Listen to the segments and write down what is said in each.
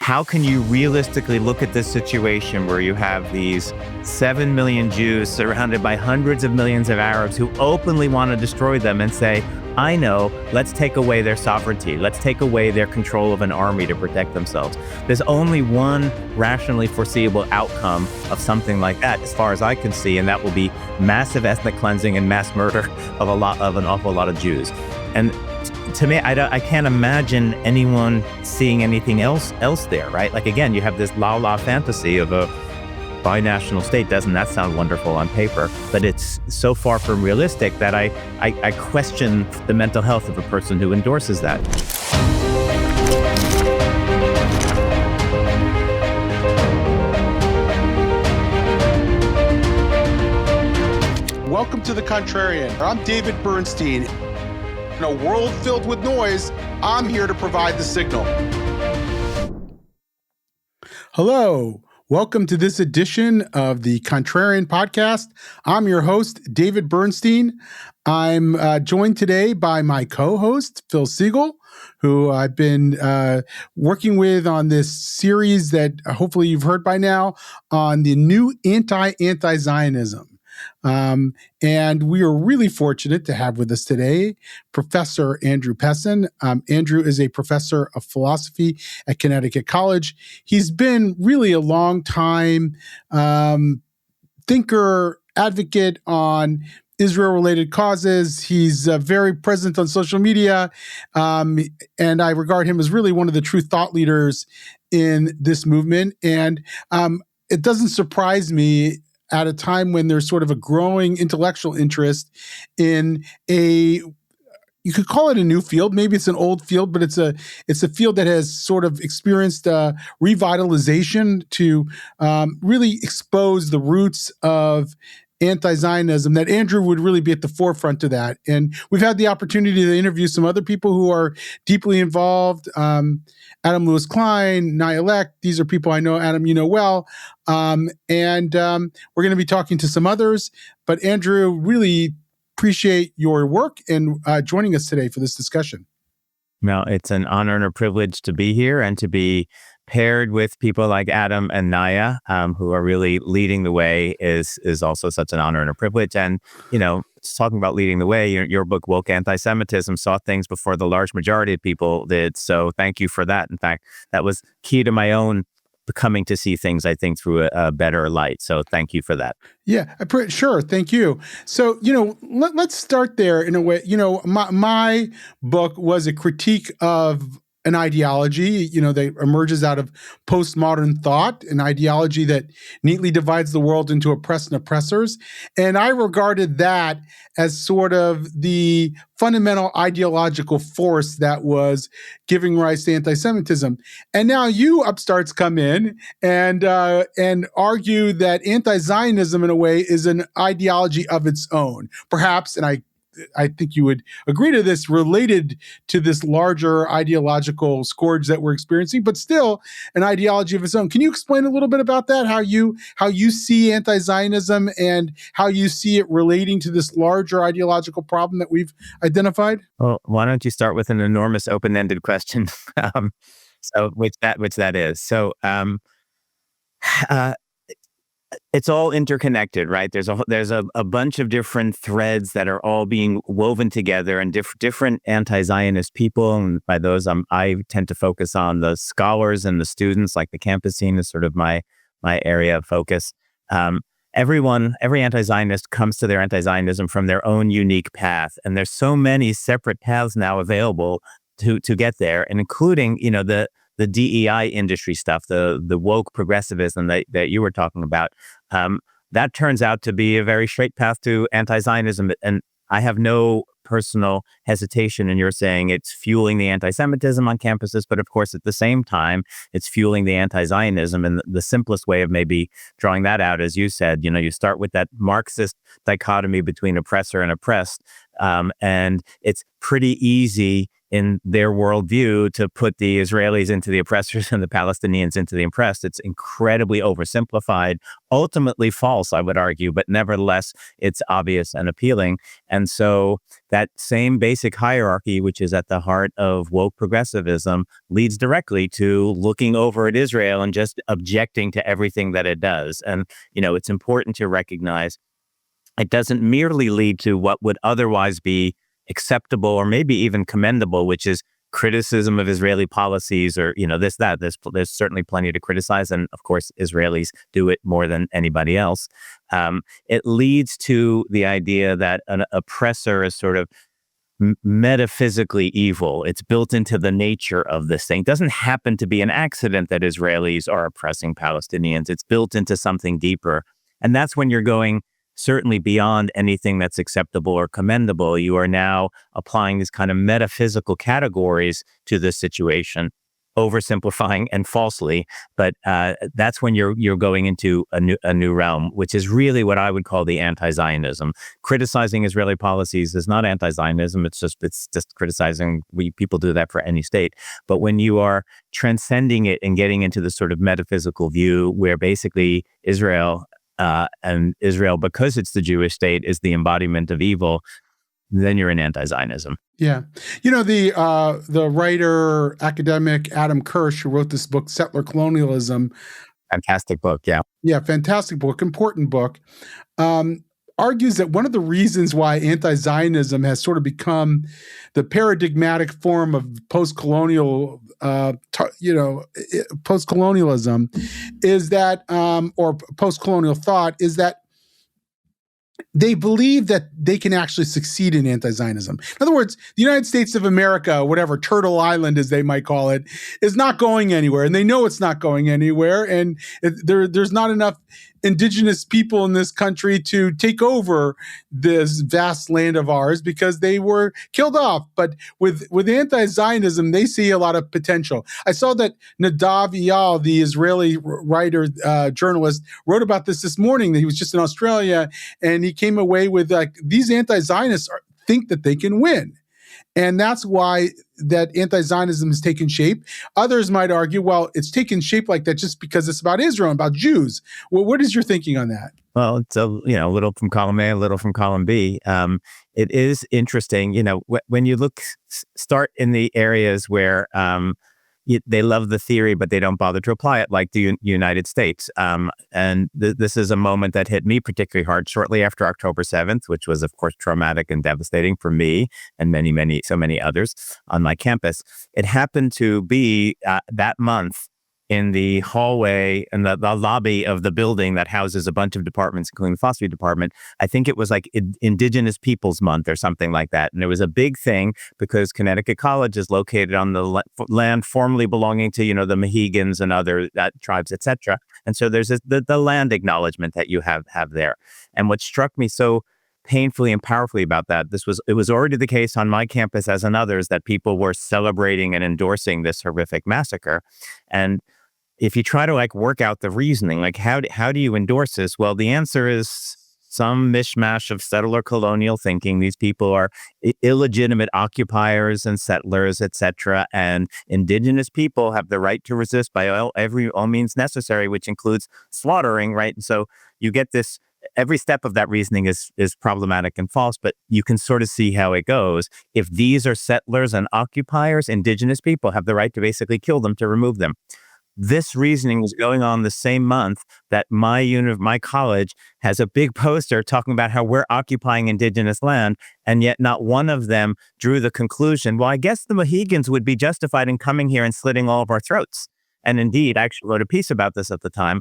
how can you realistically look at this situation where you have these 7 million Jews surrounded by hundreds of millions of Arabs who openly want to destroy them and say, I know, let's take away their sovereignty. Let's take away their control of an army to protect themselves. There's only one rationally foreseeable outcome of something like that, as far as I can see, and that will be massive ethnic cleansing and mass murder of an awful lot of Jews. And to me, I can't imagine anyone seeing anything else there, right? Like, again, you have this la fantasy of a binational state. Doesn't that sound wonderful on paper? But it's so far from realistic that I question the mental health of a person who endorses that. Welcome to The Contrarian. I'm David Bernstein. In a world filled with noise, I'm here to provide the signal. Hello. Welcome to this edition of the Contrarian podcast. I'm your host, David Bernstein. I'm joined today by my co-host, Phil Siegel, who I've been working with on this series that hopefully you've heard by now on the new Anti-Anti-Zionism. And we are really fortunate to have with us today Professor Andrew Pessin. Andrew is a professor of philosophy at Connecticut College. He's been really a long time thinker, advocate on Israel-related causes. He's very present on social media, and I regard him as really one of the true thought leaders in this movement. And it doesn't surprise me at a time when there's sort of a growing intellectual interest in you could call it a new field. Maybe it's an old field, but it's a field that has sort of experienced revitalization to really expose the roots of anti-Zionism, that Andrew would really be at the forefront of that. And we've had the opportunity to interview some other people who are deeply involved. Adam Lewis Klein, Nayalek, these are people I know, Adam, you know well. And we're going to be talking to some others. But Andrew, really appreciate your work and joining us today for this discussion. Well, it's an honor and a privilege to be here and to be paired with people like Adam and Naya, who are really leading the way is also such an honor and a privilege. And, talking about leading the way, your book, Woke Anti-Semitism, saw things before the large majority of people did. So thank you for that. In fact, that was key to my own coming to see things, I think, through a better light. So thank you for that. Yeah, sure. Thank you. So, let's start there in a way. My book was a critique of an ideology, that emerges out of postmodern thought, an ideology that neatly divides the world into oppressed and oppressors. And I regarded that as sort of the fundamental ideological force that was giving rise to anti-Semitism. And now you upstarts come in and argue that anti-Zionism, in a way, is an ideology of its own. Perhaps, and I think you would agree to this, related to this larger ideological scourge that we're experiencing, but still an ideology of its own. Can you explain a little bit about that? How you see anti-Zionism and how you see it relating to this larger ideological problem that we've identified? Well, why don't you start with an enormous open-ended question? Which that is. So, it's all interconnected, right? There's a bunch of different threads that are all being woven together, and different anti-Zionist people. And by those, I tend to focus on the scholars and the students. Like the campus scene is sort of my area of focus. Every anti-Zionist comes to their anti-Zionism from their own unique path, and there's so many separate paths now available to get there, and including the DEI industry stuff, the woke progressivism that you were talking about, that turns out to be a very straight path to anti-Zionism. And I have no personal hesitation in your saying it's fueling the anti-Semitism on campuses, but of course, at the same time, it's fueling the anti-Zionism. And the simplest way of maybe drawing that out, as you said, you start with that Marxist dichotomy between oppressor and oppressed, and it's pretty easy in their worldview to put the Israelis into the oppressors and the Palestinians into the oppressed. It's incredibly oversimplified, ultimately false, I would argue, but nevertheless, it's obvious and appealing. And so that same basic hierarchy, which is at the heart of woke progressivism, leads directly to looking over at Israel and just objecting to everything that it does. And, it's important to recognize it doesn't merely lead to what would otherwise be acceptable or maybe even commendable, which is criticism of Israeli policies or, this, that. There's certainly plenty to criticize. And of course, Israelis do it more than anybody else. It leads to the idea that an oppressor is sort of metaphysically evil. It's built into the nature of this thing. It doesn't happen to be an accident that Israelis are oppressing Palestinians. It's built into something deeper. And that's when you're going certainly beyond anything that's acceptable or commendable. You are now applying these kind of metaphysical categories to this situation, oversimplifying and falsely. But that's when you're going into a new realm, which is really what I would call the anti-Zionism. Criticizing Israeli policies is not anti-Zionism. It's just criticizing. People do that for any state. But when you are transcending it and getting into the sort of metaphysical view, where basically Israel, because it's the Jewish state, is the embodiment of evil, then you're in anti-Zionism. Yeah. The writer, academic Adam Kirsch, who wrote this book, Settler Colonialism. Fantastic book, yeah. Yeah, fantastic book, important book. Argues that one of the reasons why anti-Zionism has sort of become the paradigmatic form of post-colonialism is that, or post-colonial thought, is that they believe that they can actually succeed in anti-Zionism. In other words, the United States of America, whatever, Turtle Island as they might call it, is not going anywhere. And they know it's not going anywhere. And there's not enough indigenous people in this country to take over this vast land of ours because they were killed off. But with anti-Zionism, they see a lot of potential. I saw that NAVI, the Israeli writer, journalist, wrote about this morning, that he was just in Australia, and he came away with these anti-Zionists think that they can win. And that's why that anti-Zionism has taken shape. Others might argue, well, it's taken shape like that just because it's about Israel and about Jews. Well, what is your thinking on that? Well, it's a little from column A, a little from column B. It is interesting, when you start in the areas where they love the theory, but they don't bother to apply it, like the United States. And this is a moment that hit me particularly hard shortly after October 7th, which was, of course, traumatic and devastating for me and so many others on my campus. It happened to be that month in the hallway and the lobby of the building that houses a bunch of departments, including the philosophy department. I think it was like Indigenous Peoples Month or something like that. And it was a big thing because Connecticut College is located on the land formerly belonging to, the Mohegans and other tribes, etc. And so there's the land acknowledgement that you have there. And what struck me so painfully and powerfully about that, it was already the case on my campus as on others, that people were celebrating and endorsing this horrific massacre. And if you try to work out the reasoning, how do you endorse this? Well, the answer is some mishmash of settler colonial thinking. These people are illegitimate occupiers and settlers, etc. And indigenous people have the right to resist by all means necessary, which includes slaughtering, right? And so you get this. Every step of that reasoning is problematic and false, but you can sort of see how it goes. If these are settlers and occupiers, indigenous people have the right to basically kill them, to remove them. This reasoning was going on the same month that my college has a big poster talking about how we're occupying indigenous land, and yet not one of them drew the conclusion, well, I guess the Mohegans would be justified in coming here and slitting all of our throats. And indeed, I actually wrote a piece about this at the time.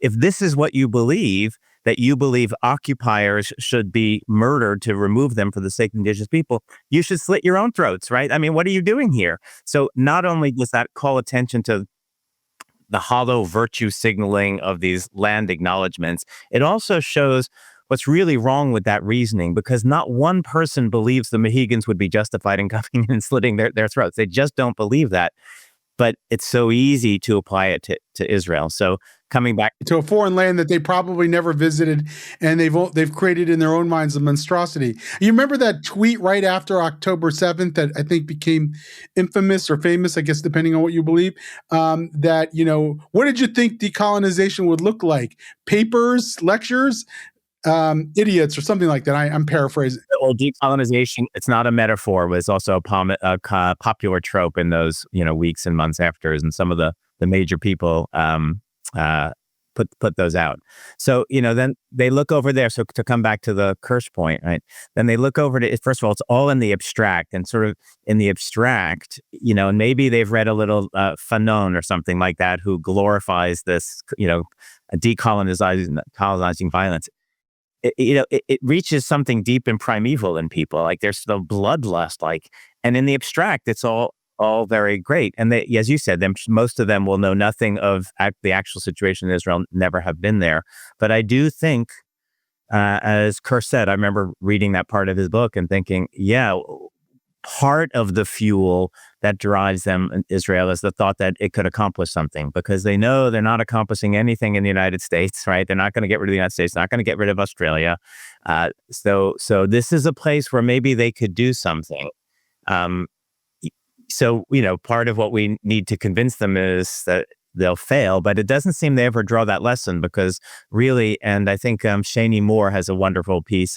If this is what you believe, that you believe occupiers should be murdered to remove them for the sake of indigenous people, you should slit your own throats, right? I mean, what are you doing here? So not only does that call attention to the hollow virtue signaling of these land acknowledgements, it also shows what's really wrong with that reasoning, because not one person believes the Mohegans would be justified in coming in and slitting their throats. They just don't believe that. But it's so easy to apply it to Israel. So coming back to a foreign land that they probably never visited, and they've created in their own minds a monstrosity. You remember that tweet right after October 7th that I think became infamous or famous, I guess, depending on what you believe, that, what did you think decolonization would look like? Papers, lectures? idiots or something like that. I'm paraphrasing. Well, decolonization, it's not a metaphor, was also a popular trope in those, weeks and months after, and some of the major people uh, put those out. So, then they look over there. So to come back to the Kirsch point, right? Then they look over to, first of all, it's all in the abstract, and sort of in the abstract, and maybe they've read a little Fanon or something like that, who glorifies this, colonizing violence. It reaches something deep and primeval in people. Like there's the bloodlust, and in the abstract, it's all very great. And they, as you said, most of them will know nothing of the actual situation in Israel, never have been there. But I do think, as Kirsch said, I remember reading that part of his book and thinking, yeah, part of the fuel that drives them in Israel is the thought that it could accomplish something, because they know they're not accomplishing anything in the United States, right? They're not going to get rid of the United States, not going to get rid of Australia. So this is a place where maybe they could do something. So, part of what we need to convince them is that they'll fail, but it doesn't seem they ever draw that lesson, because really, and I think Shaney Moore has a wonderful piece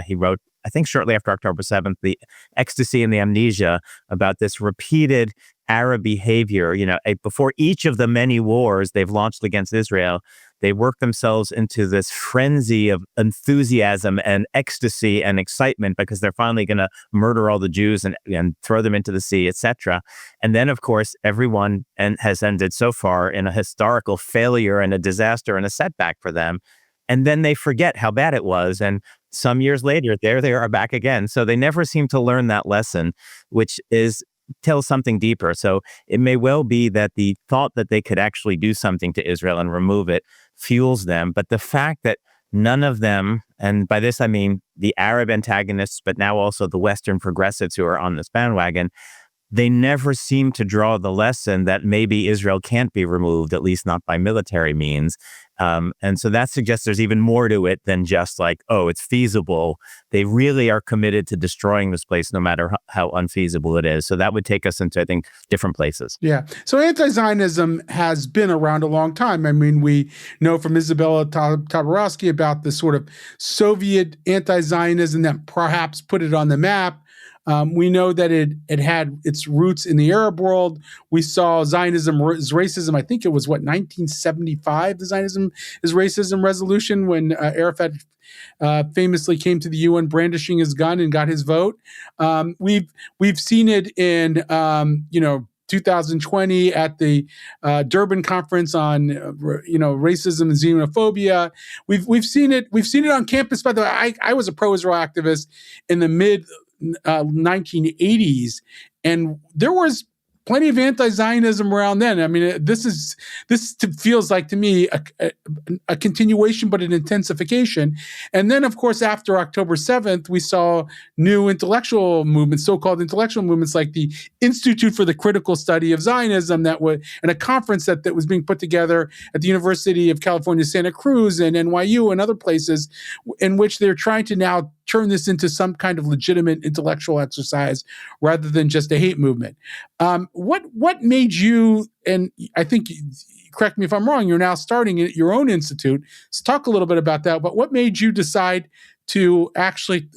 he wrote, I think shortly after October 7th, The Ecstasy and the Amnesia, about this repeated Arab behavior. Before each of the many wars they've launched against Israel, they work themselves into this frenzy of enthusiasm and ecstasy and excitement, because they're finally going to murder all the Jews and throw them into the sea, etc. And then, of course, everyone has ended so far in a historical failure and a disaster and a setback for them. And then they forget how bad it was. And some years later, there they are back again. So they never seem to learn that lesson, which tells something deeper. So it may well be that the thought that they could actually do something to Israel and remove it fuels them. But the fact that none of them, and by this I mean the Arab antagonists, but now also the Western progressives who are on this bandwagon, they never seem to draw the lesson that maybe Israel can't be removed, at least not by military means. And so that suggests there's even more to it than just it's feasible. They really are committed to destroying this place, no matter how unfeasible it is. So that would take us into, I think, different places. Yeah. So anti-Zionism has been around a long time. I mean, we know from Isabella Tabarowski about the sort of Soviet anti-Zionism that perhaps put it on the map. We know that it had its roots in the Arab world. We saw Zionism is racism. I think it was 1975, the Zionism is racism resolution, when Arafat famously came to the UN brandishing his gun and got his vote. We've seen it in 2020 at the Durban conference on racism and xenophobia. We've seen it on campus. By the way, I was a pro-Israel activist in the mid 1980s, and there was plenty of anti-Zionism around then. I mean, this feels like to me a continuation, but an intensification. And then, of course, after October 7th, we saw new intellectual movements, so-called intellectual movements, like the Institute for the Critical Study of Zionism, and a conference that was being put together at the University of California, Santa Cruz, and NYU and other places, in which they're trying to now turn this into some kind of legitimate intellectual exercise rather than just a hate movement. What made you, and I think, correct me if I'm wrong, you're now starting your own institute. So talk a little bit about that, but what made you decide to actually,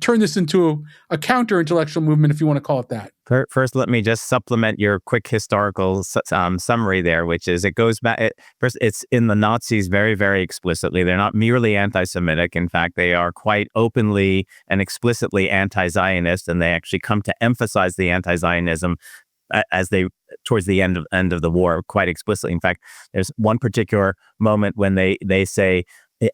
turn this into a counter-intellectual movement, if you want to call it that? First, let me just supplement your quick historical summary there, which is, it goes back. First, it's in the Nazis very, very explicitly. They're not merely anti-Semitic. In fact, they are quite openly and explicitly anti-Zionist, and they actually come to emphasize the anti-Zionism towards the end of the war quite explicitly. In fact, there's one particular moment when they say,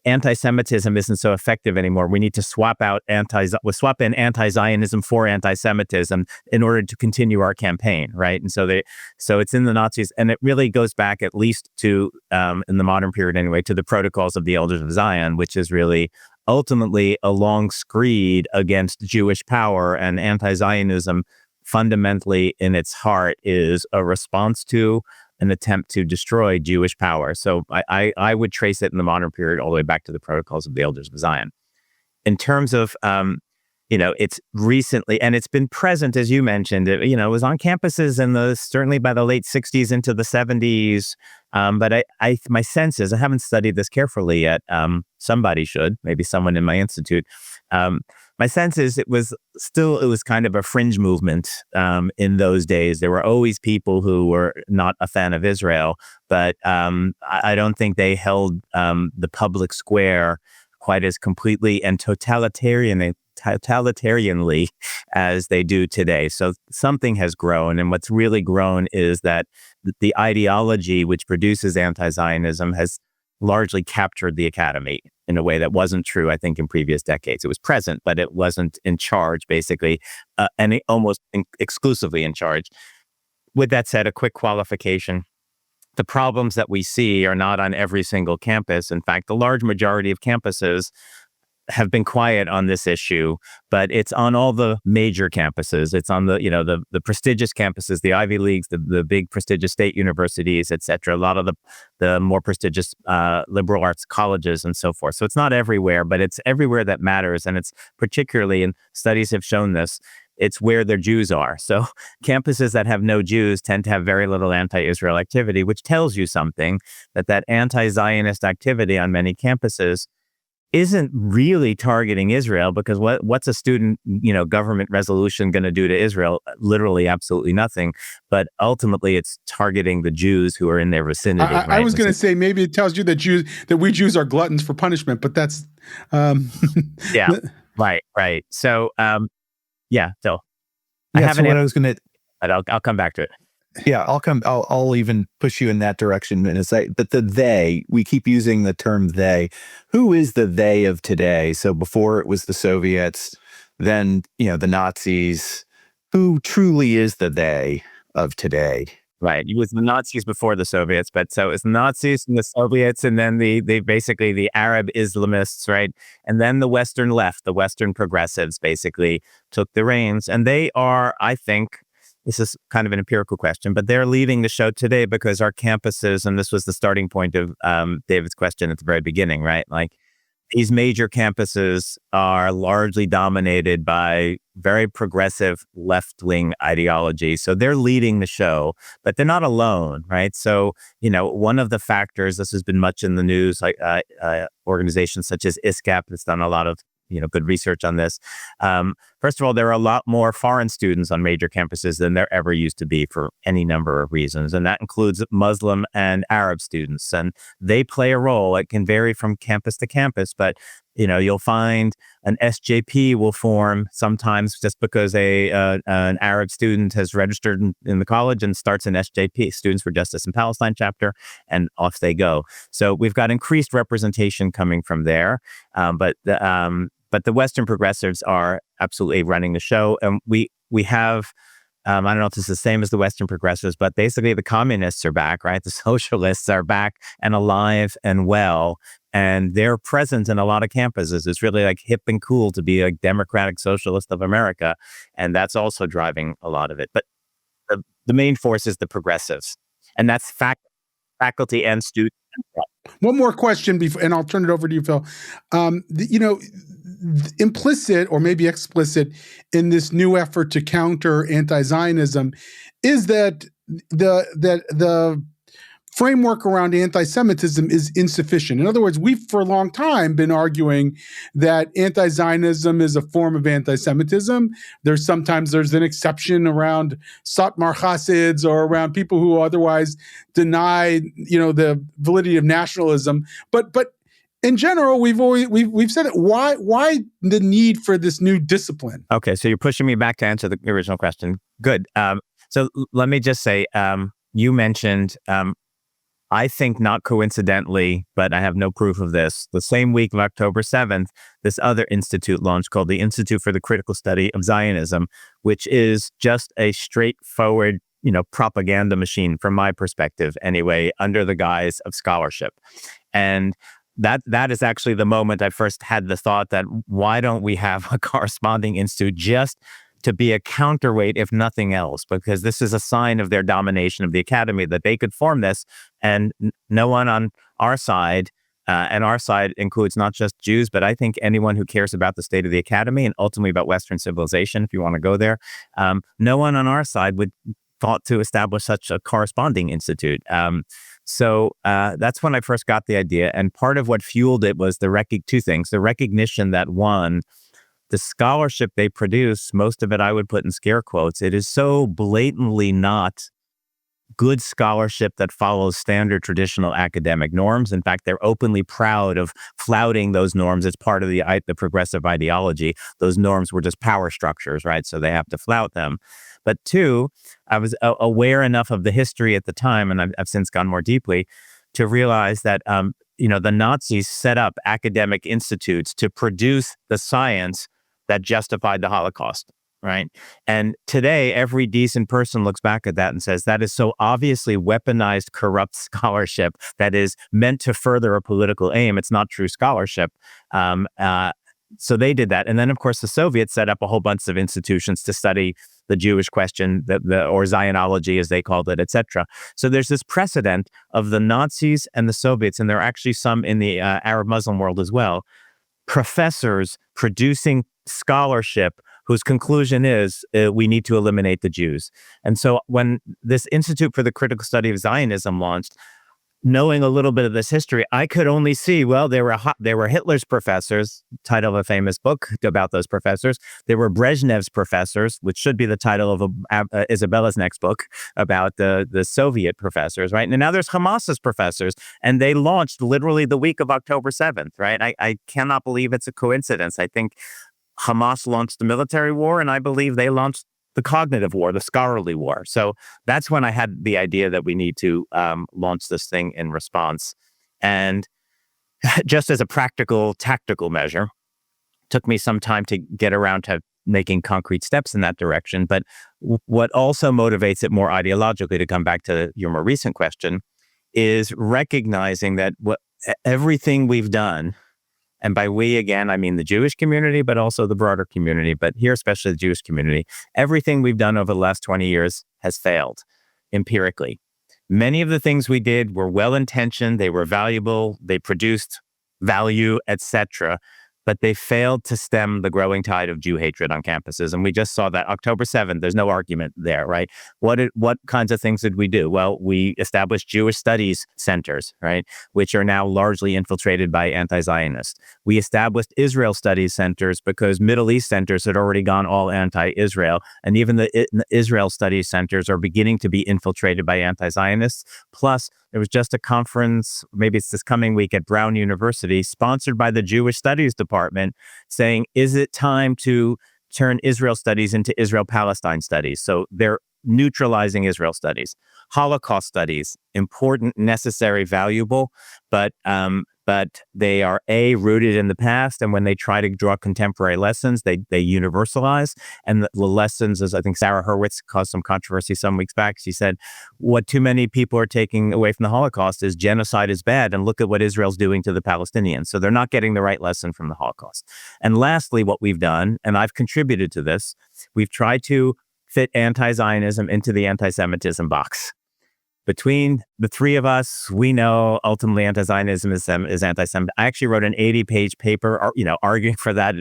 anti-Semitism isn't so effective anymore. We need to swap in anti-Zionism for anti-Semitism in order to continue our campaign, right? And so it's in the Nazis, and it really goes back at least to, in the modern period anyway, to the Protocols of the Elders of Zion, which is really ultimately a long screed against Jewish power. And anti-Zionism, fundamentally in its heart, is a response to an attempt to destroy Jewish power. So I would trace it in the modern period all the way back to the Protocols of the Elders of Zion. In terms of it's recently, and it's been present, as you mentioned. It was on campuses certainly by the late 60s into the 70s. But my sense is, I haven't studied this carefully yet. Somebody should, maybe someone in my institute. My sense is it was kind of a fringe movement in those days. There were always people who were not a fan of Israel, but I don't think they held the public square quite as completely and totalitarianly as they do today. So something has grown, and what's really grown is that the ideology which produces anti-Zionism has largely captured the academy in a way that wasn't true, I think, in previous decades. It was present, but it wasn't in charge, basically, and almost exclusively in charge. With that said, a quick qualification. The problems that we see are not on every single campus. In fact, the large majority of campuses have been quiet on this issue, but it's on all the major campuses. It's on the prestigious campuses, the Ivy Leagues, the big prestigious state universities, et cetera. A lot of the more prestigious liberal arts colleges and so forth. So it's not everywhere, but it's everywhere that matters. And it's particularly, and studies have shown this, it's where their Jews are. So campuses that have no Jews tend to have very little anti-Israel activity, which tells you something, that anti-Zionist activity on many campuses isn't really targeting Israel, because what's a student, government resolution going to do to Israel? Literally, absolutely nothing. But ultimately, it's targeting the Jews who are in their vicinity. I was going to say, maybe it tells you that we Jews are gluttons for punishment, but that's yeah, right. So yeah, so I haven't. What I was going to, I'll come back to it. Yeah, I'll even push you in that direction and say that we keep using the term they. Who is the they of today? So before it was the Soviets, then, the Nazis. Who truly is the they of today? Right. It was the Nazis before the Soviets, but so it's the Nazis and the Soviets, and then the basically the Arab Islamists, right? And then the Western left, the Western progressives basically took the reins. And they are, I think, this is kind of an empirical question, but they're leading the show today because our campuses, and this was the starting point of David's question at the very beginning, right? Like, these major campuses are largely dominated by very progressive left-wing ideology. So they're leading the show, but they're not alone, right? So, one of the factors, this has been much in the news, like organizations such as ISCAP that's done a lot of good research on this. First of all, there are a lot more foreign students on major campuses than there ever used to be for any number of reasons. And that includes Muslim and Arab students. And they play a role. It can vary from campus to campus, but you'll find an SJP will form sometimes just because an Arab student has registered in the college and starts an SJP, Students for Justice in Palestine chapter, and off they go. So we've got increased representation coming from there. But the Western progressives are absolutely running the show. And we have, I don't know if this is the same as the Western progressives, but basically the communists are back, right? The socialists are back and alive and well, and they're present in a lot of campuses. It's really like hip and cool to be a democratic socialist of America. And that's also driving a lot of it. But the main force is the progressives, and that's faculty and students. One more question before, and I'll turn it over to you, Phil. Implicit or maybe explicit in this new effort to counter anti-Zionism is that the framework around anti-Semitism is insufficient. In other words, we've for a long time been arguing that anti-Zionism is a form of anti-Semitism. There's an exception around Satmar Hasids or around people who otherwise deny, the validity of nationalism. But in general, we've said it. Why the need for this new discipline? Okay, so you're pushing me back to answer the original question. Good. So let me just say, you mentioned, I think not coincidentally, but I have no proof of this, the same week of October 7th, this other institute launched called the Institute for the Critical Study of Zionism, which is just a straightforward, propaganda machine from my perspective anyway, under the guise of scholarship. And that is actually the moment I first had the thought that why don't we have a corresponding institute just to be a counterweight, if nothing else, because this is a sign of their domination of the academy, that they could form this and no one on our side And our side includes not just Jews, but I think anyone who cares about the state of the academy and ultimately about Western civilization, if you want to go there. No one on our side would thought to establish such a corresponding institute. So that's when I first got the idea. And part of what fueled it was two things. The recognition that, one, the scholarship they produce, most of it I would put in scare quotes, it is so blatantly not good scholarship that follows standard traditional academic norms. In fact, they're openly proud of flouting those norms as part of the progressive ideology. Those norms were just power structures, right? So they have to flout them. But two, I was aware enough of the history at the time, and I've since gone more deeply, to realize that the Nazis set up academic institutes to produce the science that justified the Holocaust. Right. And today, every decent person looks back at that and says that is so obviously weaponized, corrupt scholarship that is meant to further a political aim. It's not true scholarship. So they did that. And then, of course, the Soviets set up a whole bunch of institutions to study the Jewish question, or Zionology, as they called it, etc. So there's this precedent of the Nazis and the Soviets, and there are actually some in the Arab Muslim world as well, professors producing scholarship whose conclusion is we need to eliminate the Jews. And so when this Institute for the Critical Study of Zionism launched, knowing a little bit of this history, I could only see, well, there were Hitler's professors, title of a famous book about those professors. There were Brezhnev's professors, which should be the title of Isabella's next book about the Soviet professors, right? And now there's Hamas's professors, and they launched literally the week of October 7th, right? I cannot believe it's a coincidence. I think Hamas launched the military war, and I believe they launched the cognitive war, the scholarly war. So that's when I had the idea that we need to launch this thing in response. And just as a practical, tactical measure, took me some time to get around to making concrete steps in that direction. But what also motivates it more ideologically, to come back to your more recent question, is recognizing that everything we've done, and by we, again, I mean the Jewish community, but also the broader community, but here especially the Jewish community, everything we've done over the last 20 years has failed empirically. Many of the things we did were well-intentioned, they were valuable, they produced value, etc., but they failed to stem the growing tide of Jew hatred on campuses. And we just saw that October 7th, there's no argument there, right? What kinds of things did we do? Well, we established Jewish studies centers, right? Which are now largely infiltrated by anti-Zionists. We established Israel studies centers because Middle East centers had already gone all anti-Israel. And even the Israel studies centers are beginning to be infiltrated by anti-Zionists. Plus, there was just a conference, maybe it's this coming week at Brown University, sponsored by the Jewish Studies Department, saying, is it time to turn Israel studies into Israel-Palestine studies? So they're neutralizing Israel studies. Holocaust studies, important, necessary, valuable, but they are rooted in the past, and when they try to draw contemporary lessons, they universalize. And the lessons, as I think Sarah Hurwitz caused some controversy some weeks back, she said, what too many people are taking away from the Holocaust is genocide is bad, and look at what Israel's doing to the Palestinians. So they're not getting the right lesson from the Holocaust. And lastly, what we've done, and I've contributed to this, we've tried to fit anti-Zionism into the anti-Semitism box. Between the three of us, we know ultimately anti-Zionism is anti-Semitic. I actually wrote an 80-page paper, arguing for that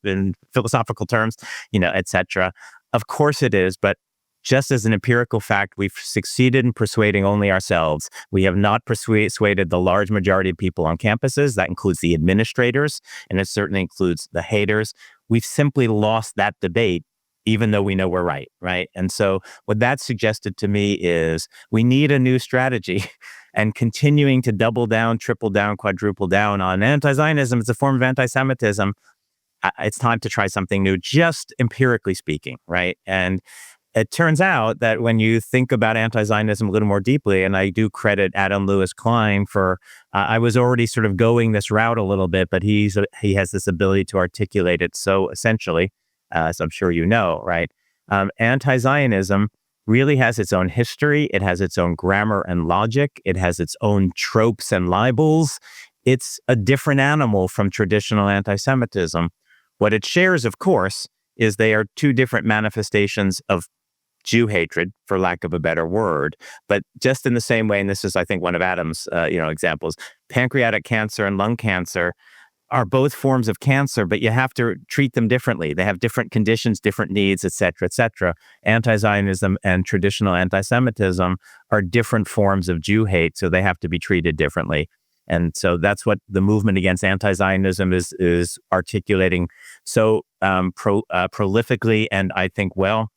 in philosophical terms, etc. Of course it is, but just as an empirical fact, we've succeeded in persuading only ourselves. We have not persuaded the large majority of people on campuses. That includes the administrators, and it certainly includes the haters. We've simply lost that debate, even though we know we're right? And so what that suggested to me is we need a new strategy, and continuing to double down, triple down, quadruple down on anti-Zionism is a form of anti-Semitism. It's time to try something new, just empirically speaking, right? And it turns out that when you think about anti-Zionism a little more deeply, and I do credit Adam Lewis Klein for, I was already sort of going this route a little bit, but he has this ability to articulate it so essentially, as I'm sure you know, right? Anti-Zionism really has its own history. It has its own grammar and logic. It has its own tropes and libels. It's a different animal from traditional anti-Semitism. What it shares, of course, is they are two different manifestations of Jew hatred, for lack of a better word. But just in the same way, and this is, I think, one of Adam's examples, pancreatic cancer and lung cancer are both forms of cancer, but you have to treat them differently. They have different conditions, different needs, et cetera, et cetera. Anti-Zionism and traditional anti-Semitism are different forms of Jew hate, so they have to be treated differently. And so that's what the movement against anti-Zionism is articulating so prolifically, and I think well.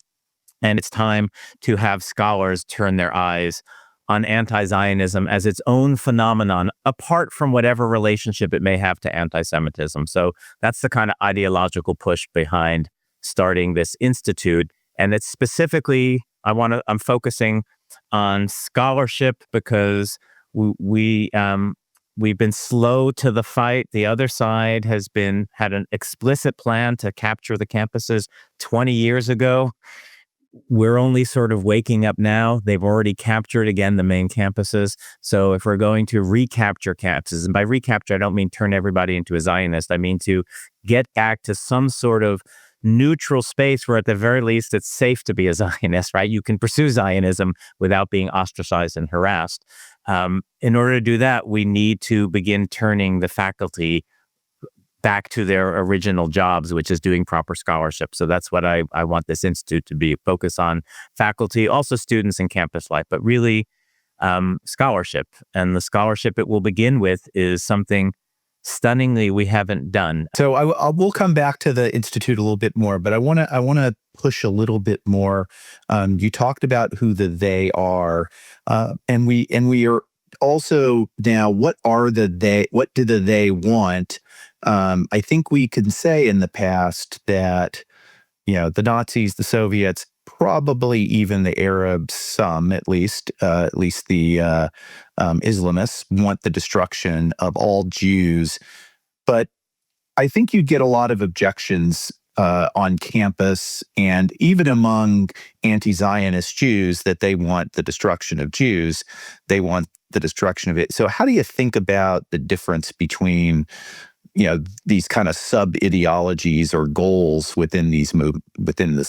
And it's time to have scholars turn their eyes on anti-Zionism as its own phenomenon, apart from whatever relationship it may have to anti-Semitism. So that's the kind of ideological push behind starting this institute. And it's specifically, I'm focusing on scholarship because we've been slow to the fight. The other side had an explicit plan to capture the campuses 20 years ago. We're only sort of waking up now. They've already captured, again, the main campuses. So if we're going to recapture campuses, and by recapture, I don't mean turn everybody into a Zionist. I mean to get back to some sort of neutral space where at the very least it's safe to be a Zionist, right? You can pursue Zionism without being ostracized and harassed. In order to do that, we need to begin turning the faculty back to their original jobs, which is doing proper scholarship. So that's what I want this institute to be, focus on faculty, also students and campus life, but really scholarship. And the scholarship it will begin with is something stunningly we haven't done. So we'll come back to the institute a little bit more, but I want to push a little bit more. You talked about who the they are, and we are also now, what are the they? What do the they want? I think we can say in the past that, the Nazis, the Soviets, probably even the Arabs, some at least the Islamists want the destruction of all Jews. But I think you get a lot of objections on campus and even among anti-Zionist Jews that they want the destruction of Jews. They want the destruction of it. So how do you think about the difference between these kind of sub-ideologies or goals within this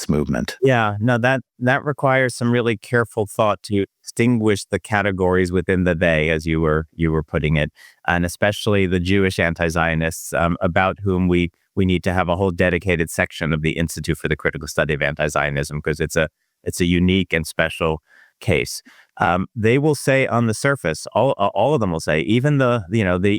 movement? Yeah, no, that requires some really careful thought to distinguish the categories within the they, as you were putting it, and especially the Jewish anti-Zionists, about whom we need to have a whole dedicated section of the Institute for the Critical Study of Anti-Zionism, because it's a unique and special case. They will say on the surface, all of them will say, even the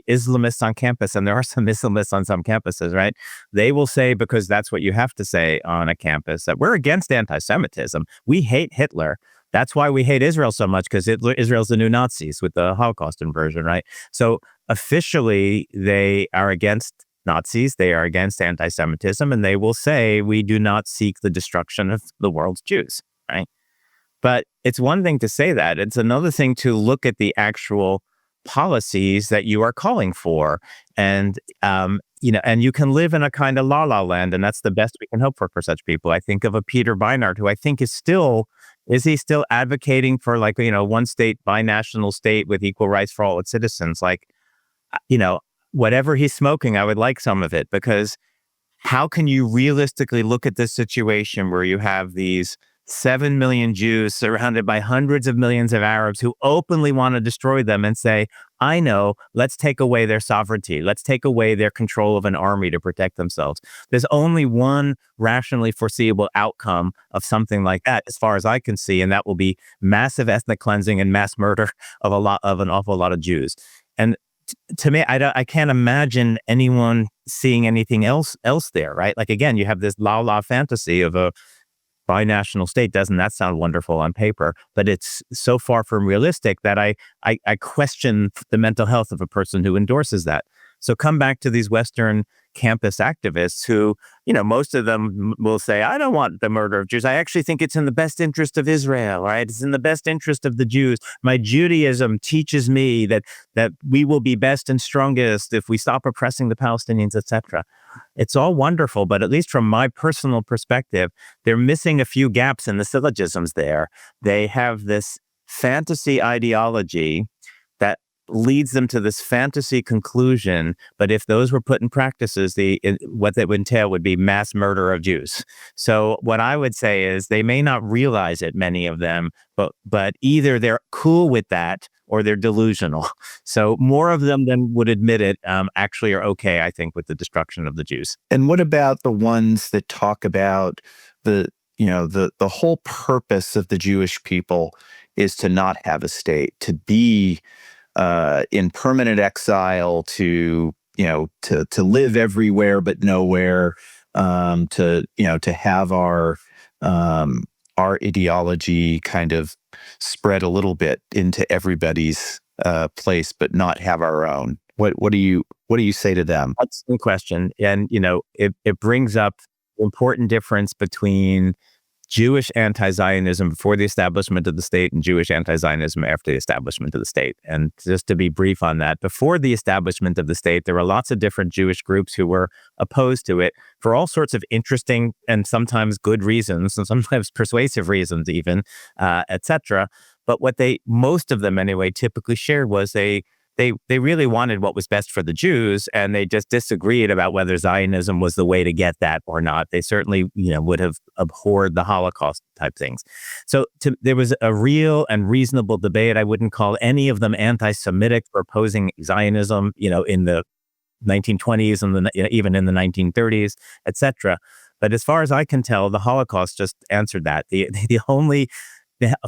Islamists on campus, and there are some Islamists on some campuses, right? They will say, because that's what you have to say on a campus, that we're against anti-Semitism. We hate Hitler. That's why we hate Israel so much, because Israel's the new Nazis with the Holocaust inversion, right? So officially, they are against Nazis, they are against anti-Semitism, and they will say, we do not seek the destruction of the world's Jews, right? But it's one thing to say that. It's another thing to look at the actual policies that you are calling for. And, and you can live in a kind of la-la land, and that's the best we can hope for such people. I think of a Peter Beinart, who I think is he still advocating for one state, binational state with equal rights for all its citizens? Whatever he's smoking, I would like some of it, because how can you realistically look at this situation where you have these 7 million Jews surrounded by hundreds of millions of Arabs who openly want to destroy them and say, I know, let's take away their sovereignty. Let's take away their control of an army to protect themselves. There's only one rationally foreseeable outcome of something like that, as far as I can see, and that will be massive ethnic cleansing and mass murder of an awful lot of Jews. And to me, I can't imagine anyone seeing anything else there, right? Like, again, you have this la fantasy of a binational state. Doesn't that sound wonderful on paper? But it's so far from realistic that I question the mental health of a person who endorses that. So come back to these Western campus activists who, most of them will say, I don't want the murder of Jews. I actually think it's in the best interest of Israel, right? It's in the best interest of the Jews. My Judaism teaches me that we will be best and strongest if we stop oppressing the Palestinians, etc. It's all wonderful, but at least from my personal perspective, they're missing a few gaps in the syllogisms there. They have this fantasy ideology that leads them to this fantasy conclusion. But if those were put in practices, what that would entail would be mass murder of Jews. So what I would say is they may not realize it, many of them, but either they're cool with that or they're delusional. So more of them than would admit it actually are okay, I think, with the destruction of the Jews. And what about the ones that talk about the whole purpose of the Jewish people is to not have a state, to be in permanent exile, to live everywhere but nowhere, to have our ideology kind of spread a little bit into everybody's place, but not have our own. What do you say to them? That's a good question, and it brings up the important difference between Jewish anti-Zionism before the establishment of the state and Jewish anti-Zionism after the establishment of the state. And just to be brief on that, before the establishment of the state, there were lots of different Jewish groups who were opposed to it for all sorts of interesting and sometimes good reasons, and sometimes persuasive reasons even, etc. But what most of them anyway, typically shared was they really wanted what was best for the Jews, and they just disagreed about whether Zionism was the way to get that or not. They certainly, would have abhorred the Holocaust type things. So there was a real and reasonable debate. I wouldn't call any of them anti-Semitic for opposing Zionism, in the 1920s and even in the 1930s, etc. But as far as I can tell, the Holocaust just answered that. The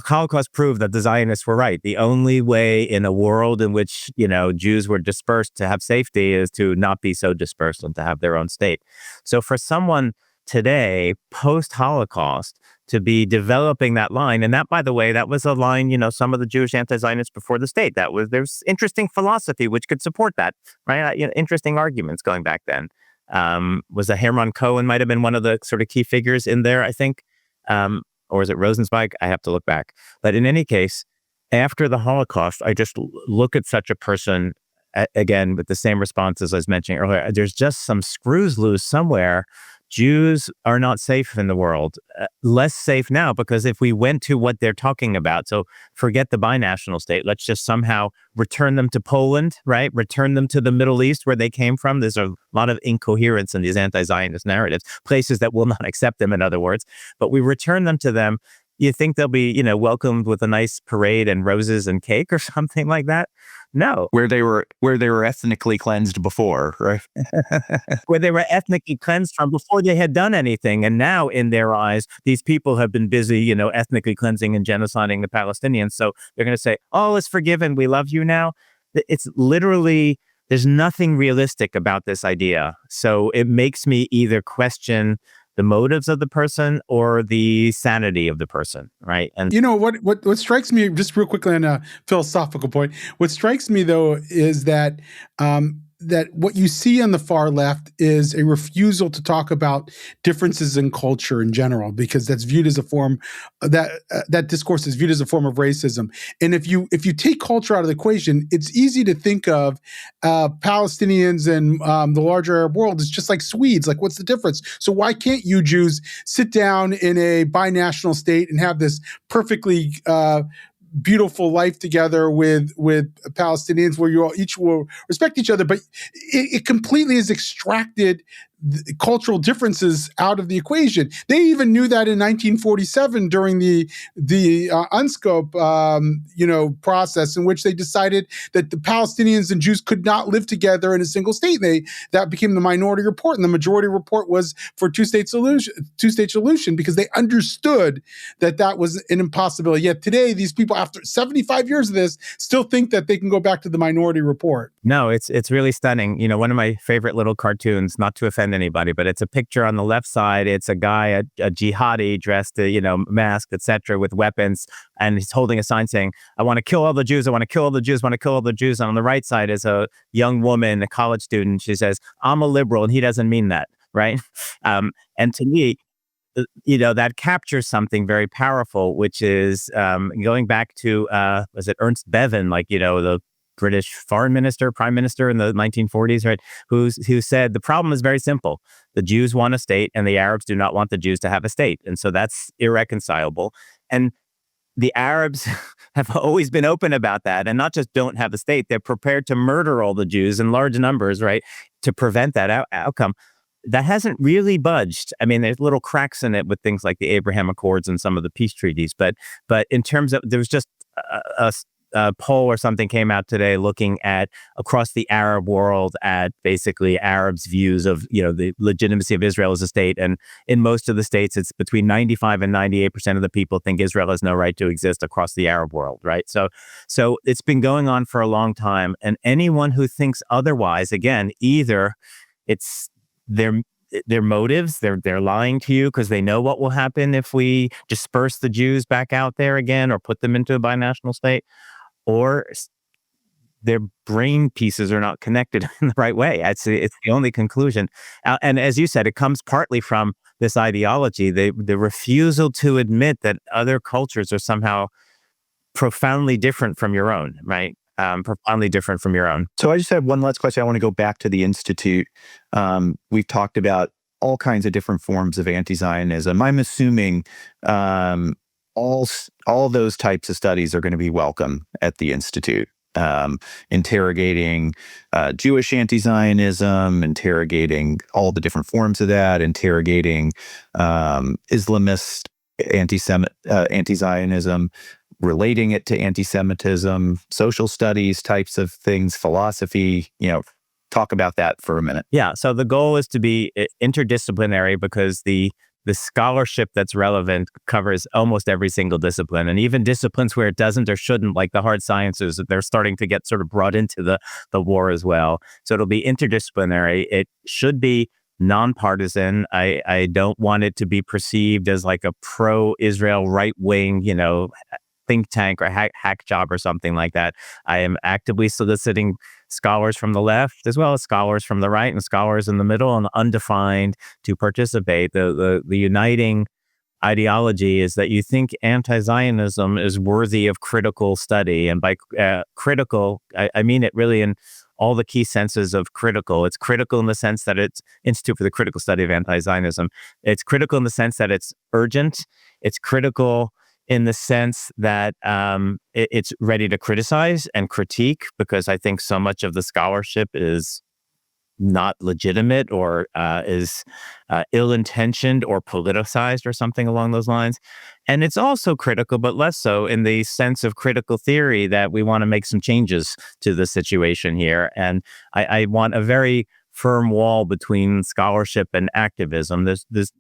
Holocaust proved that the Zionists were right. The only way in a world in which, Jews were dispersed to have safety is to not be so dispersed and to have their own state. So for someone today, post-Holocaust, to be developing that line, and that, by the way, that was a line, some of the Jewish anti-Zionists before the state, there's interesting philosophy which could support that, right? Interesting arguments going back then. Was a Hermann Cohen might have been one of the sort of key figures in there, I think. Or is it Rosenzweig? I have to look back. But in any case, after the Holocaust, I just look at such a person, again, with the same responses I was mentioning earlier. There's just some screws loose somewhere. Jews are not safe in the world. Less safe now, because if we went to what they're talking about, so forget the binational state, let's just somehow return them to Poland, right? Return them to the Middle East where they came from. There's a lot of incoherence in these anti-Zionist narratives, places that will not accept them, in other words. But we return them to them. You think they'll be, welcomed with a nice parade and roses and cake or something like that? No. Where they were ethnically cleansed before, right? Where they were ethnically cleansed from before they had done anything. And now, in their eyes, these people have been busy, ethnically cleansing and genociding the Palestinians. So they're going to say, all is forgiven. We love you now. It's literally, there's nothing realistic about this idea. So it makes me either question the motives of the person or the sanity of the person, right? And what strikes me, just real quickly on a philosophical point, what strikes me though is that that what you see on the far left is a refusal to talk about differences in culture in general, because that's viewed as a form that discourse is viewed as a form of racism. And if you take culture out of the equation, it's easy to think of Palestinians and the larger Arab world as just like Swedes. Like, what's the difference? So why can't you Jews sit down in a binational state and have this perfectly beautiful life together with Palestinians, where you all each will respect each other? But it completely has extracted the cultural differences out of the equation. They even knew that in 1947 during the UNSCOP process, in which they decided that the Palestinians and Jews could not live together in a single state. That became the minority report, and the majority report was for two-state solution, because they understood that was an impossibility. Yet today, these people, after 75 years of this, still think that they can go back to the minority report. No, it's really stunning. One of my favorite little cartoons, not to offend anybody, but it's a picture on the left side. It's a guy, a jihadi dressed, masked, etc., with weapons, and he's holding a sign saying, "I want to kill all the Jews. I want to kill all the Jews. I want to kill all the Jews." And on the right side is a young woman, a college student. She says, "I'm a liberal," and he doesn't mean that, right? And to me, that captures something very powerful, which is going back to was it Ernst Bevin, the British foreign minister, prime minister in the 1940s, right? Who said the problem is very simple. The Jews want a state and the Arabs do not want the Jews to have a state. And so that's irreconcilable. And the Arabs have always been open about that, and not just don't have a state, they're prepared to murder all the Jews in large numbers, right, to prevent that outcome. That hasn't really budged. I mean, there's little cracks in it with things like the Abraham Accords and some of the peace treaties, but in terms of, there was just a poll or something came out today looking at across the Arab world at basically Arabs' views of, the legitimacy of Israel as a state. And in most of the states, it's between 95 and 98% of the people think Israel has no right to exist across the Arab world, right? So it's been going on for a long time. And anyone who thinks otherwise, again, either it's their motives, they're lying to you because they know what will happen if we disperse the Jews back out there again or put them into a binational state, or their brain pieces are not connected in the right way. It's the only conclusion. And as you said, it comes partly from this ideology, the refusal to admit that other cultures are somehow profoundly different from your own, right? Profoundly different from your own. So I just have one last question. I want to go back to the Institute. We've talked about all kinds of different forms of anti-Zionism. I'm assuming all those types of studies are going to be welcome at the Institute. Interrogating Jewish anti-Zionism, interrogating all the different forms of that, interrogating Islamist anti-Zionism, relating it to anti-Semitism, social studies types of things, philosophy, talk about that for a minute. Yeah. So the goal is to be interdisciplinary because the scholarship that's relevant covers almost every single discipline, and even disciplines where it doesn't or shouldn't, like the hard sciences, they're starting to get sort of brought into the war as well. So it'll be interdisciplinary. It should be nonpartisan. I don't want it to be perceived as like a pro-Israel right-wing, think tank or hack job or something like that. I am actively soliciting scholars from the left as well as scholars from the right and scholars in the middle and undefined to participate. The uniting ideology is that you think anti-Zionism is worthy of critical study. And by critical, I mean it really in all the key senses of critical. It's critical in the sense that it's Institute for the Critical Study of Anti-Zionism. It's critical in the sense that it's urgent. It's critical in the sense that it's ready to criticize and critique, because I think so much of the scholarship is not legitimate or is ill-intentioned or politicized or something along those lines. And it's also critical, but less so in the sense of critical theory that we want to make some changes to the situation here. And I want a very firm wall between scholarship and activism. There's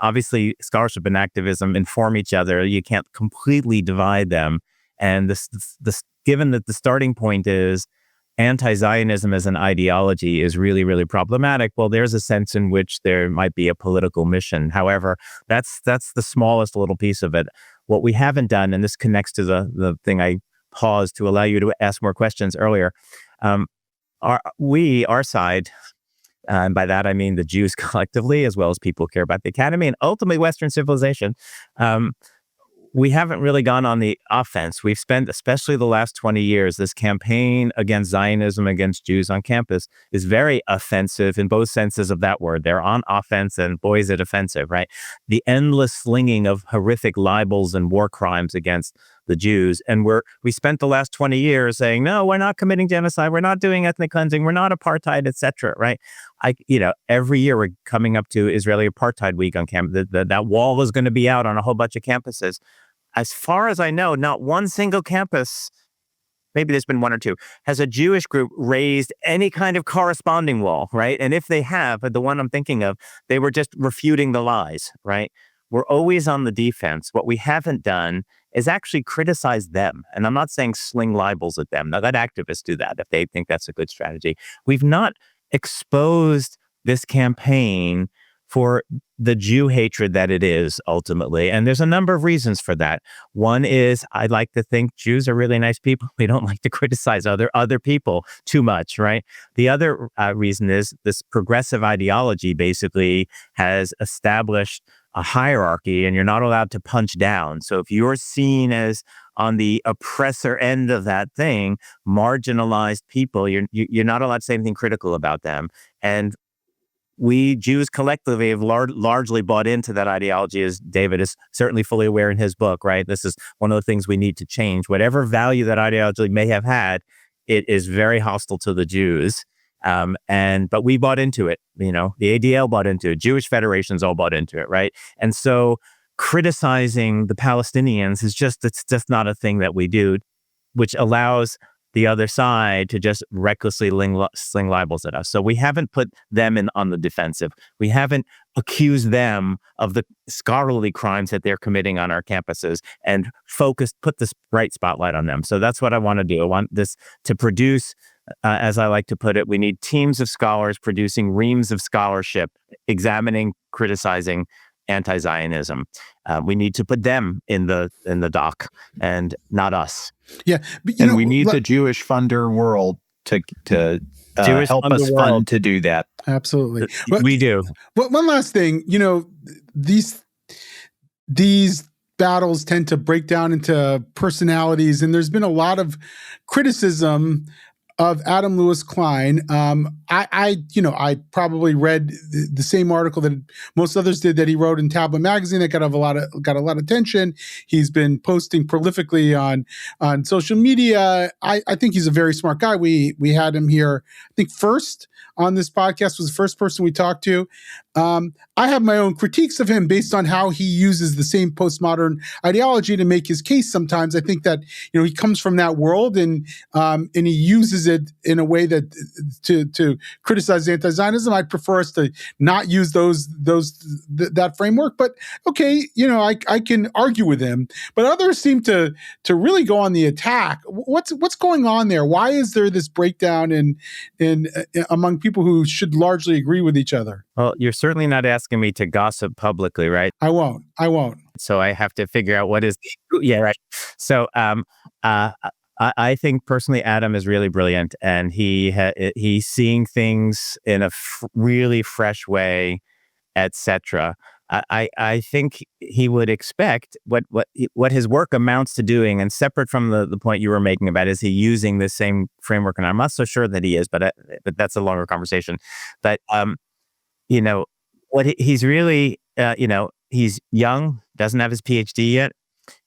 obviously scholarship and activism inform each other. You can't completely divide them. And this given that the starting point is anti-Zionism as an ideology is really, really problematic, well, there's a sense in which there might be a political mission. However, that's the smallest little piece of it. What we haven't done, and this connects to the thing I paused to allow you to ask more questions earlier, our side, and by that I mean the Jews collectively, as well as people who care about the academy and ultimately Western civilization, we haven't really gone on the offense. We've spent, especially the last 20 years, this campaign against Zionism, against Jews on campus is very offensive in both senses of that word. They're on offense and boy, is it offensive, right? The endless slinging of horrific libels and war crimes against the Jews. And we spent the last 20 years saying, no, we're not committing genocide. We're not doing ethnic cleansing. We're not apartheid, etc. Right? Every year we're coming up to Israeli apartheid week on campus. That wall is going to be out on a whole bunch of campuses. As far as I know, not one single campus, maybe there's been one or two, has a Jewish group raised any kind of corresponding wall, right? And if they have, the one I'm thinking of, they were just refuting the lies, right? We're always on the defense. What we haven't done is actually criticize them. And I'm not saying sling libels at them. Now, let activists do that if they think that's a good strategy. We've not exposed this campaign for the Jew hatred that it is ultimately. And there's a number of reasons for that. One is I like to think Jews are really nice people. We don't like to criticize other people too much, right? The other reason is this progressive ideology basically has established a hierarchy and you're not allowed to punch down. So if you're seen as on the oppressor end of that thing, marginalized people, you're not allowed to say anything critical about them. And we Jews collectively have largely bought into that ideology, as David is certainly fully aware in his book, right? This is one of the things we need to change. Whatever value that ideology may have had, it is very hostile to the Jews. But we bought into it, the ADL bought into it, Jewish federations all bought into it, right? And so criticizing the Palestinians it's just not a thing that we do, which allows the other side to just recklessly sling libels at us. So we haven't put them on the defensive. We haven't accused them of the scholarly crimes that they're committing on our campuses and put this bright spotlight on them. So that's what I want to do. I want this to produce, as I like to put it, we need teams of scholars producing reams of scholarship, examining, criticizing anti-Zionism. We need to put them in the dock and not us. Yeah, but, we need the Jewish funder world to help us fund to do that. Absolutely, we do. But one last thing, these battles tend to break down into personalities, and there's been a lot of criticism of Adam Lewis Klein. I probably read the same article that most others did that he wrote in Tablet magazine that got a lot of attention. He's been posting prolifically on social media. I think he's a very smart guy. We had him here, I think first on this podcast, was the first person we talked to. I have my own critiques of him based on how he uses the same postmodern ideology to make his case. Sometimes I think that he comes from that world and he uses it in a way that to criticize anti-Zionism. I'd prefer us to not use that framework. But okay, I can argue with him. But others seem to really go on the attack. What's going on there? Why is there this breakdown in among people who should largely agree with each other? Well, you're certainly not asking me to gossip publicly, right? I won't. So I have to figure out what is. Yeah, right. So I think personally, Adam is really brilliant, and he's seeing things in a really fresh way, etc. I think he would expect what his work amounts to doing, and separate from the point you were making about is he using the same framework, and I'm not so sure that he is, but that's a longer conversation. But what he's really, he's young, doesn't have his PhD yet.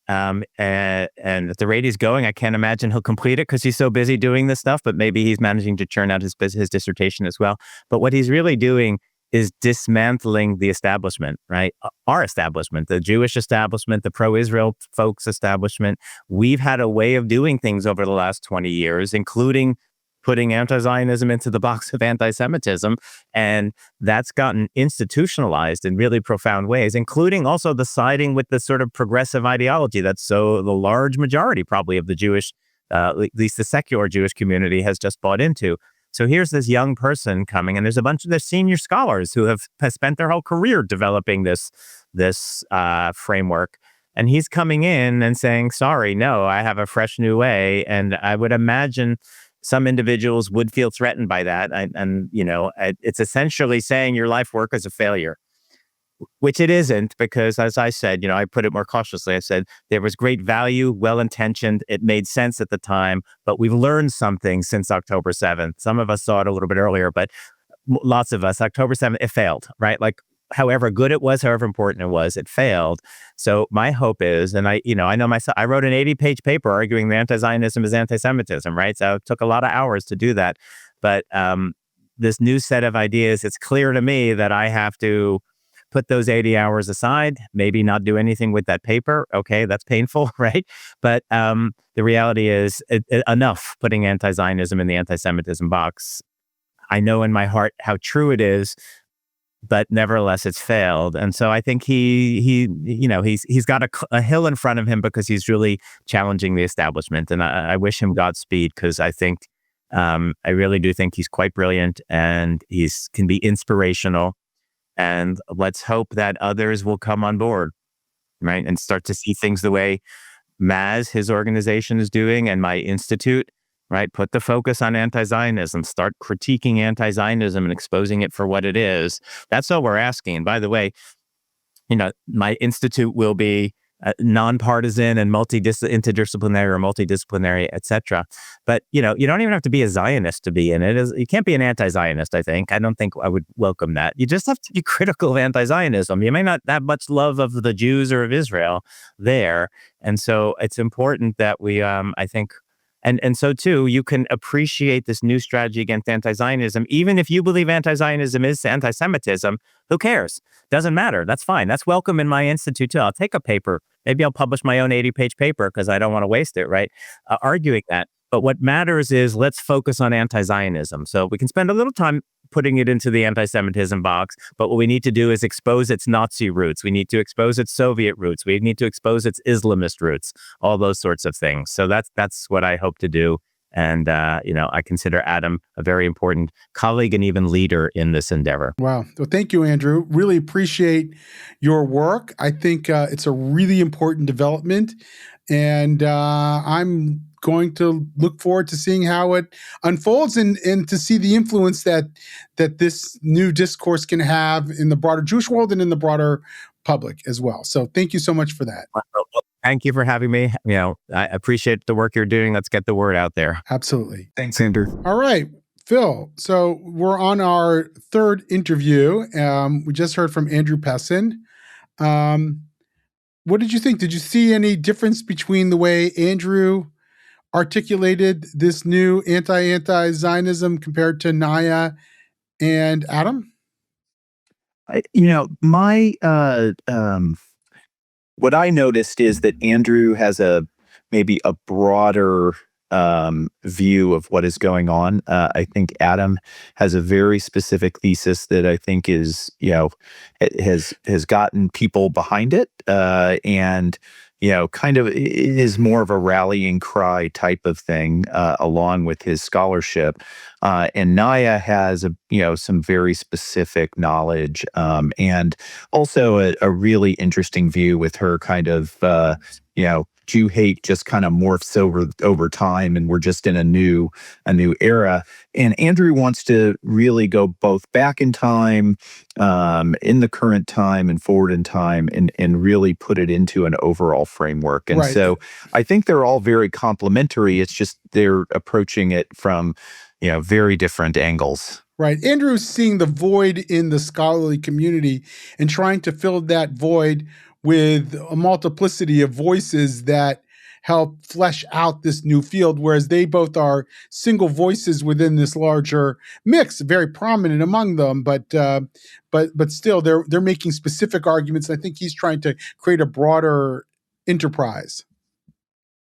And at the rate he's going, I can't imagine he'll complete it because he's so busy doing this stuff, but maybe he's managing to churn out his dissertation as well. But what he's really doing is dismantling the establishment, right? Our establishment, the Jewish establishment, the pro-Israel folks establishment. We've had a way of doing things over the last 20 years, including putting anti-Zionism into the box of anti-Semitism. And that's gotten institutionalized in really profound ways, including also the siding with the sort of progressive ideology that's the large majority probably of the Jewish, at least the secular Jewish community has just bought into. So here's this young person coming, and there's a bunch of their senior scholars who have spent their whole career developing this framework. And he's coming in and saying, sorry, no, I have a fresh new way. And I would imagine some individuals would feel threatened by that. It's essentially saying your life work is a failure, which it isn't, because as I said, I put it more cautiously. I said there was great value, well-intentioned. It made sense at the time, but we've learned something since October 7th. Some of us saw it a little bit earlier, but lots of us, October 7th, it failed, right? Like however good it was, however important it was, it failed. So my hope is, and I know myself, I wrote an 80-page paper arguing that anti-Zionism is anti-Semitism, right? So it took a lot of hours to do that. But this new set of ideas, it's clear to me that I have to put those 80 hours aside, maybe not do anything with that paper. Okay, that's painful, right? But the reality is enough putting anti-Zionism in the anti-Semitism box. I know in my heart how true it is, but nevertheless, it's failed. And so I think he's got a hill in front of him because he's really challenging the establishment. And I wish him Godspeed, because I think I really do think he's quite brilliant and can be inspirational. And let's hope that others will come on board, right? And start to see things the way Maz, his organization, is doing, and my institute, right? Put the focus on anti-Zionism, start critiquing anti-Zionism and exposing it for what it is. That's all we're asking. And by the way, my institute will be nonpartisan and interdisciplinary or multidisciplinary, etc. But you don't even have to be a Zionist to be in it. You can't be an anti-Zionist. I don't think I would welcome that. You just have to be critical of anti-Zionism. You may not have much love of the Jews or of Israel there, and so it's important that we, I think. And so too, you can appreciate this new strategy against anti-Zionism, even if you believe anti-Zionism is anti-Semitism. Who cares? Doesn't matter. That's fine. That's welcome in my institute too. I'll take a paper. Maybe I'll publish my own 80-page paper because I don't want to waste it, right? Arguing that. But what matters is let's focus on anti-Zionism. So we can spend a little time putting it into the anti-Semitism box, but what we need to do is expose its Nazi roots. We need to expose its Soviet roots. We need to expose its Islamist roots, all those sorts of things. So that's what I hope to do. And, I consider Adam a very important colleague and even leader in this endeavor. Wow. Well, thank you, Andrew. Really appreciate your work. I think it's a really important development. And I'm going to look forward to seeing how it unfolds and to see the influence that this new discourse can have in the broader Jewish world and in the broader public as well. So thank you so much for that. Thank you for having me. I appreciate the work you're doing. Let's get the word out there. Absolutely. Thanks, Andrew. All right, Phil. So we're on our third interview. We just heard from Andrew Pessin. What did you think? Did you see any difference between the way Andrew articulated this new anti-Zionism compared to Naya and Adam? What I noticed is that Andrew has maybe a broader view of what is going on. I think Adam has a very specific thesis that I think is, has gotten people behind it, and kind of is more of a rallying cry type of thing, along with his scholarship. And Naya has some very specific knowledge, and also a really interesting view with her kind of Jew hate just kind of morphs over time, and we're just in a new era. And Andrew wants to really go both back in time, in the current time, and forward in time, and really put it into an overall framework. And so I think they're all very complementary. It's just they're approaching it from very different angles. Right. Andrew's seeing the void in the scholarly community and trying to fill that void with a multiplicity of voices that help flesh out this new field, whereas they both are single voices within this larger mix, very prominent among them, but still they're making specific arguments. I think he's trying to create a broader enterprise.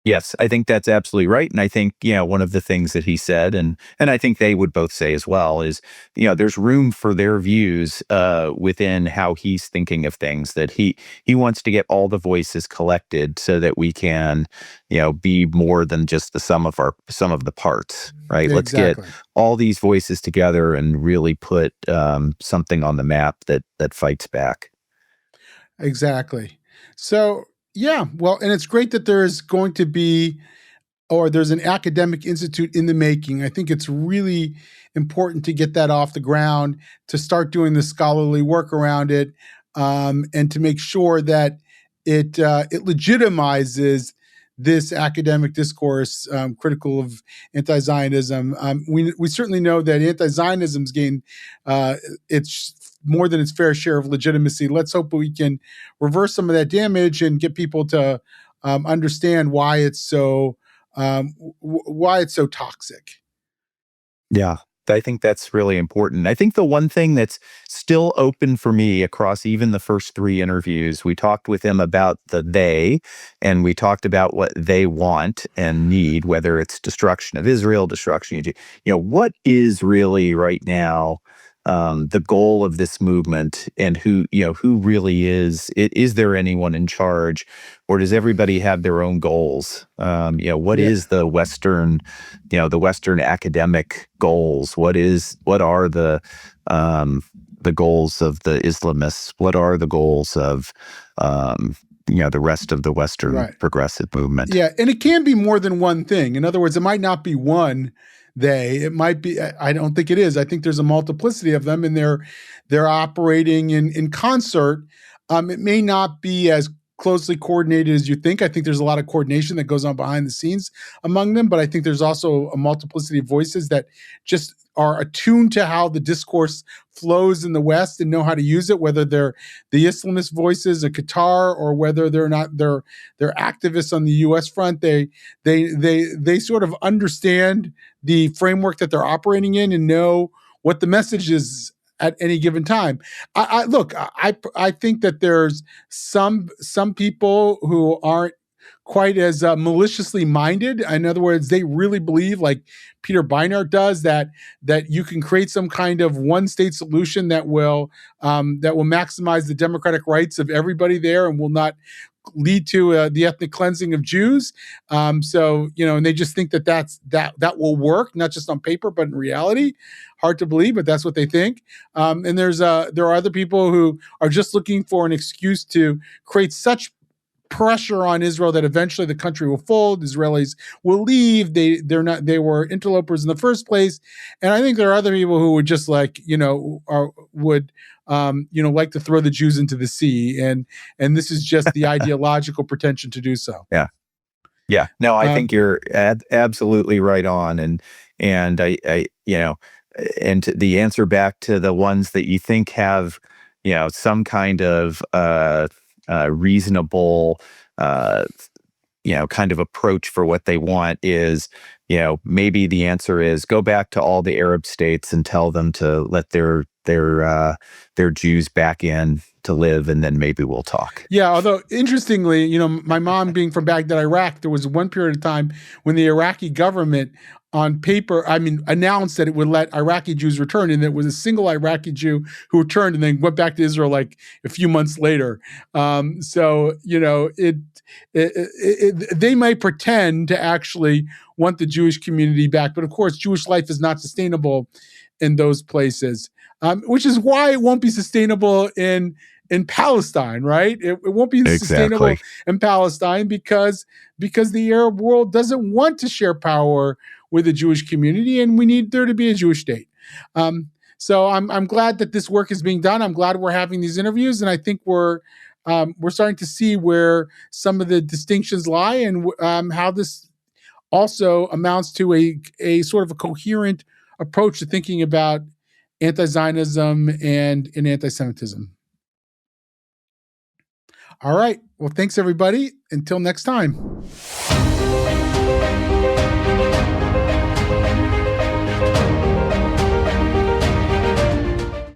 Yes, I think that's absolutely right. And I think, one of the things that he said, and I think they would both say as well, is, there's room for their views within how he's thinking of things, that he wants to get all the voices collected so that we can, be more than just the sum of the parts, right? Yeah, Let's get all these voices together and really put something on the map that fights back. Exactly. So, yeah, well, and it's great that there's going to be, or there's an academic institute in the making. I think it's really important to get that off the ground, to start doing the scholarly work around it, and to make sure that it legitimizes this academic discourse critical of anti-Zionism. We certainly know that anti-Zionism's gained its more than its fair share of legitimacy. Let's hope we can reverse some of that damage and get people to understand why it's so toxic. Yeah, I think that's really important. I think the one thing that's still open for me across even the first three interviews, we talked with them about the they, and we talked about what they want and need, whether it's destruction of Israel, destruction of, what is really right now the goal of this movement, and who really is there anyone in charge, or does everybody have their own goals? What is the Western, the Western academic goals? What are the goals of the Islamists? What are the goals of the rest of the Western progressive movement? Yeah, and it can be more than one thing. In other words, it might not be one it might be, I don't think it is. I think there's a multiplicity of them, and they're operating in concert. It may not be as closely coordinated as you think. I think there's a lot of coordination that goes on behind the scenes among them, but I think there's also a multiplicity of voices that just are attuned to how the discourse flows in the West and know how to use it, whether they're the Islamist voices of Qatar or whether they're activists on the U.S. front. They sort of understand the framework that they're operating in and know what the message is at any given time. I think that there's some people who aren't quite as maliciously minded. In other words, they really believe, like Peter Beinart does, that you can create some kind of one-state solution that will maximize the democratic rights of everybody there and will not lead to the ethnic cleansing of Jews. And they just think that will work, not just on paper, but in reality. Hard to believe, but that's what they think. And there are other people who are just looking for an excuse to create such pressure on Israel that eventually the country will fold. Israelis will leave. They were interlopers in the first place. And I think there are other people who would just like to throw the Jews into the sea. And this is just the ideological pretension to do so. Yeah. Yeah. No, I think you're absolutely right on. And I and the answer back to the ones that you think have, some kind of reasonable, kind of approach for what they want is, maybe the answer is go back to all the Arab states and tell them to let their Jews back in to live, and then maybe we'll talk. Yeah, although interestingly, my mom being from Baghdad, Iraq, there was one period of time when the Iraqi government on paper, announced that it would let Iraqi Jews return, and it was a single Iraqi Jew who returned and then went back to Israel like a few months later. They might pretend to actually want the Jewish community back, but of course, Jewish life is not sustainable in those places, which is why it won't be sustainable in Palestine, right? It won't be sustainable in Palestine because the Arab world doesn't want to share power with the Jewish community, and we need there to be a Jewish state. So I'm glad that this work is being done. I'm glad we're having these interviews, and I think we're starting to see where some of the distinctions lie and how this also amounts to a sort of a coherent approach to thinking about anti-Zionism and anti-Semitism. All right. Well, thanks, everybody. Until next time.